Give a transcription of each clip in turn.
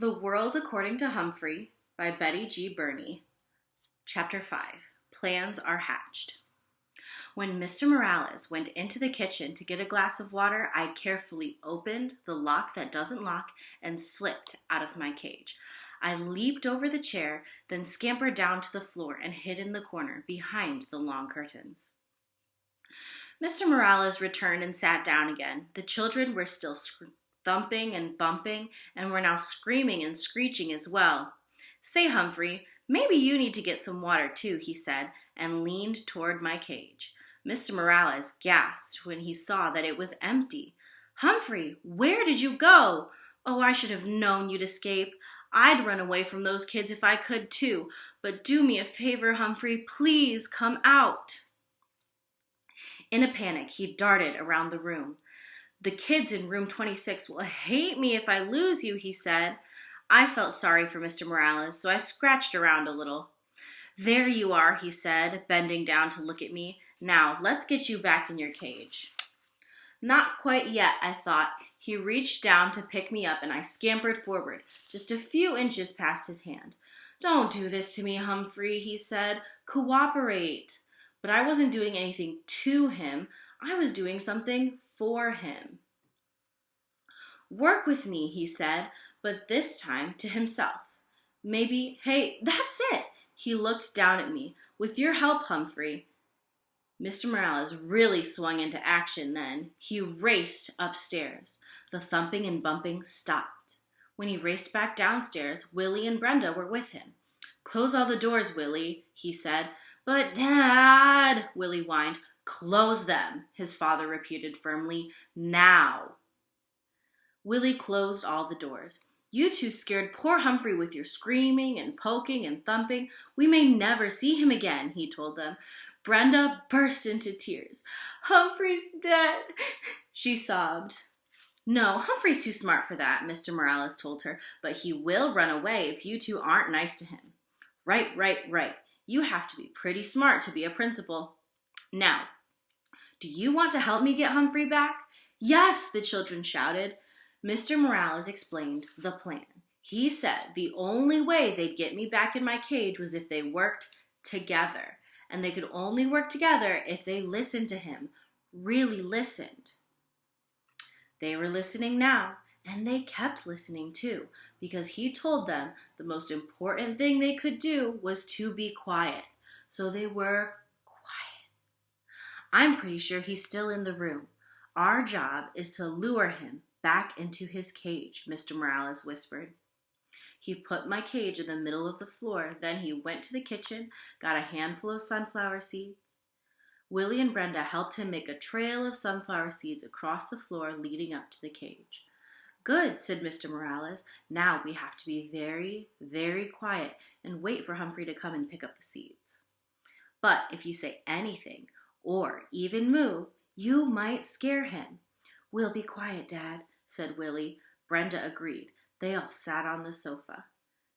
The World According to Humphrey by Betty G. Burney. Chapter 5. Plans Are Hatched. When Mr. Morales went into the kitchen to get a glass of water, I carefully opened the lock that doesn't lock and slipped out of my cage. I leaped over the chair, then scampered down to the floor and hid in the corner behind the long curtains. Mr. Morales returned and sat down again. The children were still thumping and bumping, and were now screaming and screeching as well. "Say, Humphrey, maybe you need to get some water too," he said, and leaned toward my cage. Mr. Morales gasped when he saw that it was empty. "Humphrey, where did you go? Oh, I should have known you'd escape. I'd run away from those kids if I could too. But do me a favor, Humphrey, please come out." In a panic, he darted around the room. "The kids in room 26 will hate me if I lose you," he said. I felt sorry for Mr. Morales, so I scratched around a little. "There you are," he said, bending down to look at me. "Now, let's get you back in your cage." Not quite yet, I thought. He reached down to pick me up, and I scampered forward, just a few inches past his hand. "Don't do this to me, Humphrey," he said. "Cooperate." But I wasn't doing anything to him. I was doing something for him. "Work with me," he said, but this time to himself. "Maybe, hey, that's it." He looked down at me. "With your help, Humphrey." Mr. Morales really swung into action then. He raced upstairs. The thumping and bumping stopped. When he raced back downstairs, Willie and Brenda were with him. "Close all the doors, Willie," he said. "But, Dad," Willie whined. "Close them," his father repeated firmly. "Now." Willie closed all the doors. "You two scared poor Humphrey with your screaming and poking and thumping. We may never see him again," he told them. Brenda burst into tears. "Humphrey's dead," she sobbed. "No, Humphrey's too smart for that," Mr. Morales told her, "but he will run away if you two aren't nice to him." Right. You have to be pretty smart to be a principal. Now, do you want to help me get Humphrey back?" "Yes," the children shouted. Mr. Morales explained the plan. He said the only way they'd get me back in my cage was if they worked together. And they could only work together if they listened to him, really listened. They were listening now, and they kept listening too, because he told them the most important thing they could do was to be quiet. So they were quiet. "I'm pretty sure he's still in the room. Our job is to lure him back into his cage," Mr. Morales whispered. He put my cage in the middle of the floor. Then he went to the kitchen, got a handful of sunflower seeds. Willie and Brenda helped him make a trail of sunflower seeds across the floor leading up to the cage. "Good," said Mr. Morales. "Now we have to be very, very quiet and wait for Humphrey to come and pick up the seeds. But if you say anything or even move, you might scare him." "We'll be quiet, Dad," said Willie. Brenda agreed. They all sat on the sofa.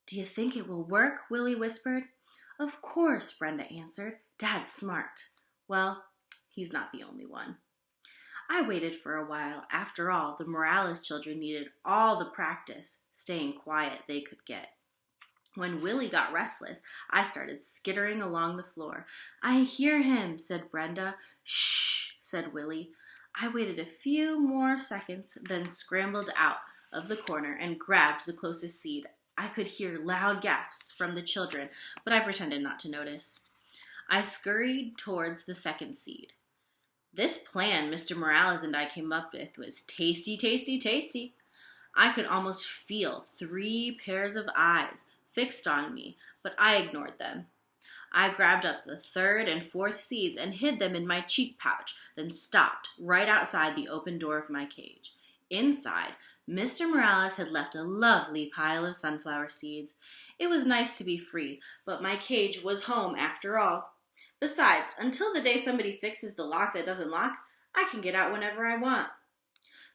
"Do you think it will work?" Willie whispered. "Of course," Brenda answered. "Dad's smart." Well, he's not the only one. I waited for a while. After all, the Morales children needed all the practice, staying quiet they could get. When Willie got restless, I started skittering along the floor. "I hear him," said Brenda. "Shh," said Willie. I waited a few more seconds, then scrambled out of the corner and grabbed the closest seed. I could hear loud gasps from the children, but I pretended not to notice. I scurried towards the second seed. This plan Mr. Morales and I came up with was tasty, tasty, tasty. I could almost feel 3 pairs of eyes fixed on me, but I ignored them. I grabbed up the 3rd and 4th seeds and hid them in my cheek pouch, then stopped right outside the open door of my cage. Inside, Mr. Morales had left a lovely pile of sunflower seeds. It was nice to be free, but my cage was home after all. Besides, until the day somebody fixes the lock that doesn't lock, I can get out whenever I want.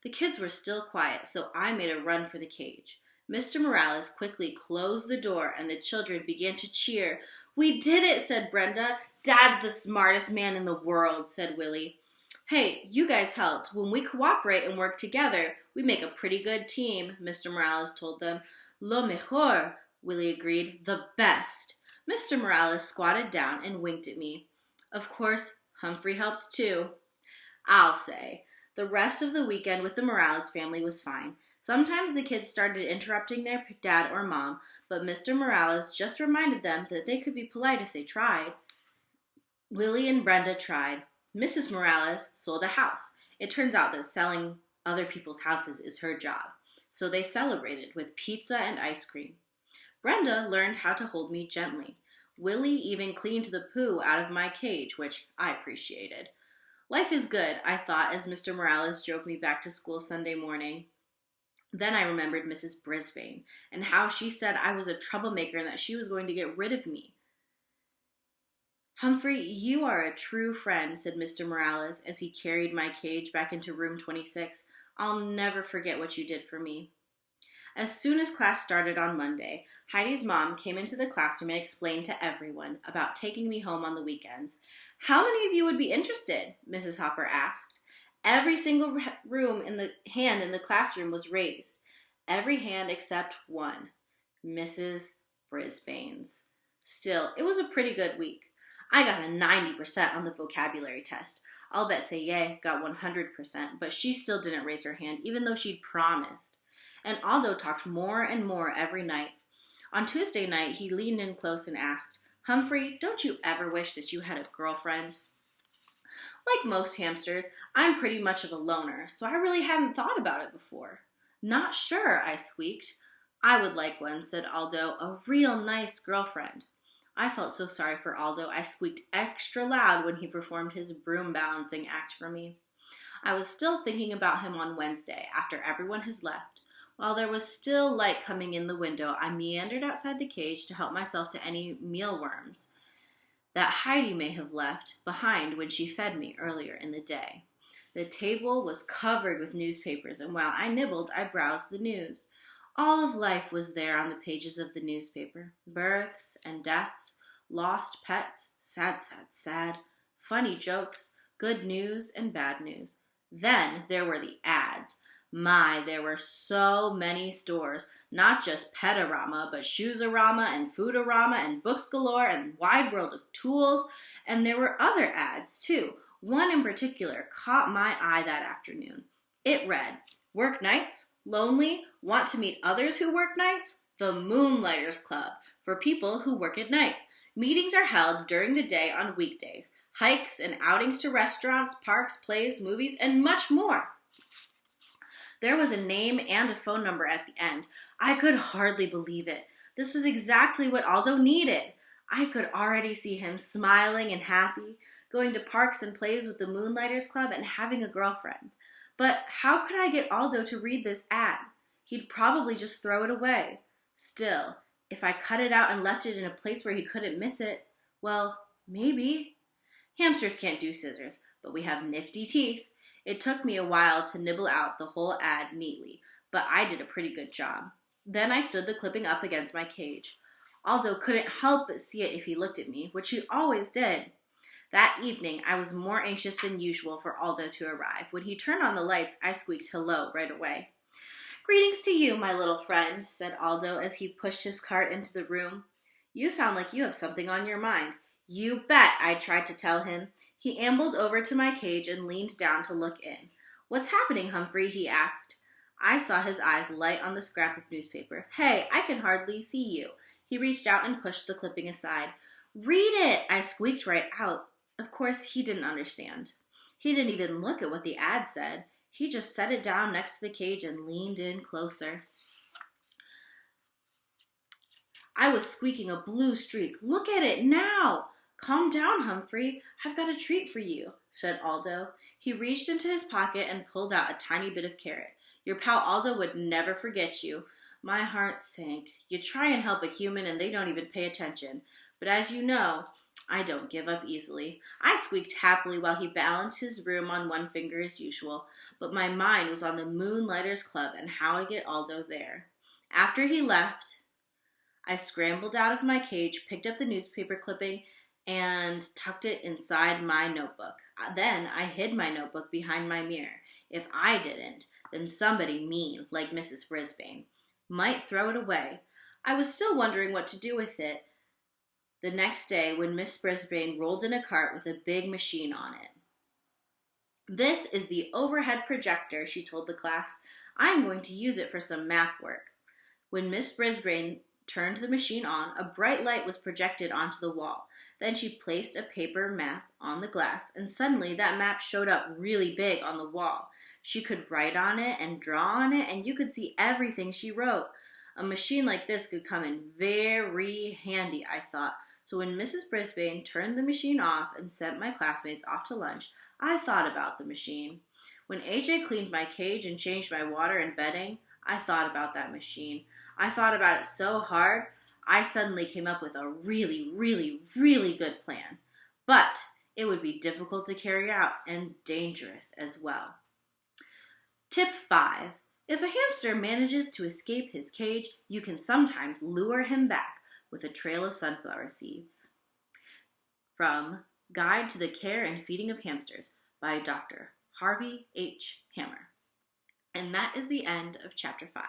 The kids were still quiet, so I made a run for the cage. Mr. Morales quickly closed the door, and the children began to cheer. "We did it," said Brenda. "Dad's the smartest man in the world," said Willie. "Hey, you guys helped. When we cooperate and work together, We make a pretty good team, Mr. Morales told them. Lo mejor, Willie agreed. The best. Mr. Morales squatted down and winked at me. Of course, Humphrey helps too. I'll say. The rest of the weekend with the Morales family was fine. Sometimes the kids started interrupting their dad or mom, but Mr. Morales just reminded them that they could be polite if they tried. Willie and Brenda tried. Mrs. Morales sold a house. It turns out that selling other people's houses is her job. So they celebrated with pizza and ice cream. Brenda learned how to hold me gently. Willie even cleaned the poo out of my cage, which I appreciated. Life is good, I thought, as Mr. Morales drove me back to school Sunday morning. Then I remembered Mrs. Brisbane and how she said I was a troublemaker and that she was going to get rid of me. Humphrey, you are a true friend, said Mr. Morales as he carried my cage back into room 26. I'll never forget what you did for me. As soon as class started on Monday, Heidi's mom came into the classroom and explained to everyone about taking me home on the weekends. How many of you would be interested? Mrs. Hopper asked. Every single hand in the classroom was raised. Every hand except one, Mrs. Brisbane's. Still, it was a pretty good week. I got a 90% on the vocabulary test. I'll bet Saye got 100%, but she still didn't raise her hand, even though she'd promised. And Aldo talked more and more every night. On Tuesday night, he leaned in close and asked, Humphrey, don't you ever wish that you had a girlfriend? Like most hamsters, I'm pretty much of a loner, so I really hadn't thought about it before. Not sure, I squeaked. I would like one, said Aldo, a real nice girlfriend. I felt so sorry for Aldo, I squeaked extra loud when he performed his broom balancing act for me. I was still thinking about him on Wednesday, after everyone has left. While there was still light coming in the window, I meandered outside the cage to help myself to any mealworms that Heidi may have left behind when she fed me earlier in the day. The table was covered with newspapers, and while I nibbled, I browsed the news. All of life was there on the pages of the newspaper. Births and deaths, lost pets, sad, sad, sad, funny jokes, good news and bad news. Then there were the ads. My, there were so many stores, not just Petarama, but Shoesorama and Foodorama and Books Galore and Wide World of Tools, and there were other ads too. One in particular caught my eye that afternoon. It read, Work nights? Lonely? Want to meet others who work nights? The Moonlighters Club, for people who work at night. Meetings are held during the day on weekdays. Hikes and outings to restaurants, parks, plays, movies, and much more. There was a name and a phone number at the end. I could hardly believe it. This was exactly what Aldo needed. I could already see him smiling and happy, going to parks and plays with the Moonlighters Club and having a girlfriend. But how could I get Aldo to read this ad? He'd probably just throw it away. Still, if I cut it out and left it in a place where he couldn't miss it, well, maybe. Hamsters can't do scissors, but we have nifty teeth. It took me a while to nibble out the whole ad neatly, but I did a pretty good job. Then I stood the clipping up against my cage. Aldo couldn't help but see it if he looked at me, which he always did. That evening, I was more anxious than usual for Aldo to arrive. When he turned on the lights, I squeaked hello right away. Greetings to you, my little friend, said Aldo as he pushed his cart into the room. You sound like you have something on your mind. You bet, I tried to tell him. He ambled over to my cage and leaned down to look in. What's happening, Humphrey? He asked. I saw his eyes light on the scrap of newspaper. Hey, I can hardly see you. He reached out and pushed the clipping aside. Read it, I squeaked right out. Of course, he didn't understand. He didn't even look at what the ad said. He just set it down next to the cage and leaned in closer. I was squeaking a blue streak. Look at it now! Calm down, Humphrey. I've got a treat for you, said Aldo. He reached into his pocket and pulled out a tiny bit of carrot. Your pal Aldo would never forget you. My heart sank. You try and help a human and they don't even pay attention. But as you know, I don't give up easily. I squeaked happily while he balanced his broom on one finger as usual, but my mind was on the Moonlighters Club and how to get Aldo there. After he left, I scrambled out of my cage, picked up the newspaper clipping, and tucked it inside my notebook. Then I hid my notebook behind my mirror. If I didn't, then somebody mean, like Mrs. Brisbane, might throw it away. I was still wondering what to do with it the next day when Miss Brisbane rolled in a cart with a big machine on it. "This is the overhead projector," she told the class. "I'm going to use it for some map work." When Miss Brisbane turned the machine on, a bright light was projected onto the wall. Then she placed a paper map on the glass, and suddenly that map showed up really big on the wall. She could write on it and draw on it, and you could see everything she wrote. A machine like this could come in very handy, I thought. So when Mrs. Brisbane turned the machine off and sent my classmates off to lunch, I thought about the machine. When AJ cleaned my cage and changed my water and bedding, I thought about that machine. I thought about it so hard, I suddenly came up with a really, really, really good plan. But it would be difficult to carry out and dangerous as well. Tip 5. If a hamster manages to escape his cage, you can sometimes lure him back with a trail of sunflower seeds. From Guide to the Care and Feeding of Hamsters by Dr. Harvey H. Hammer. And that is the end of Chapter 5.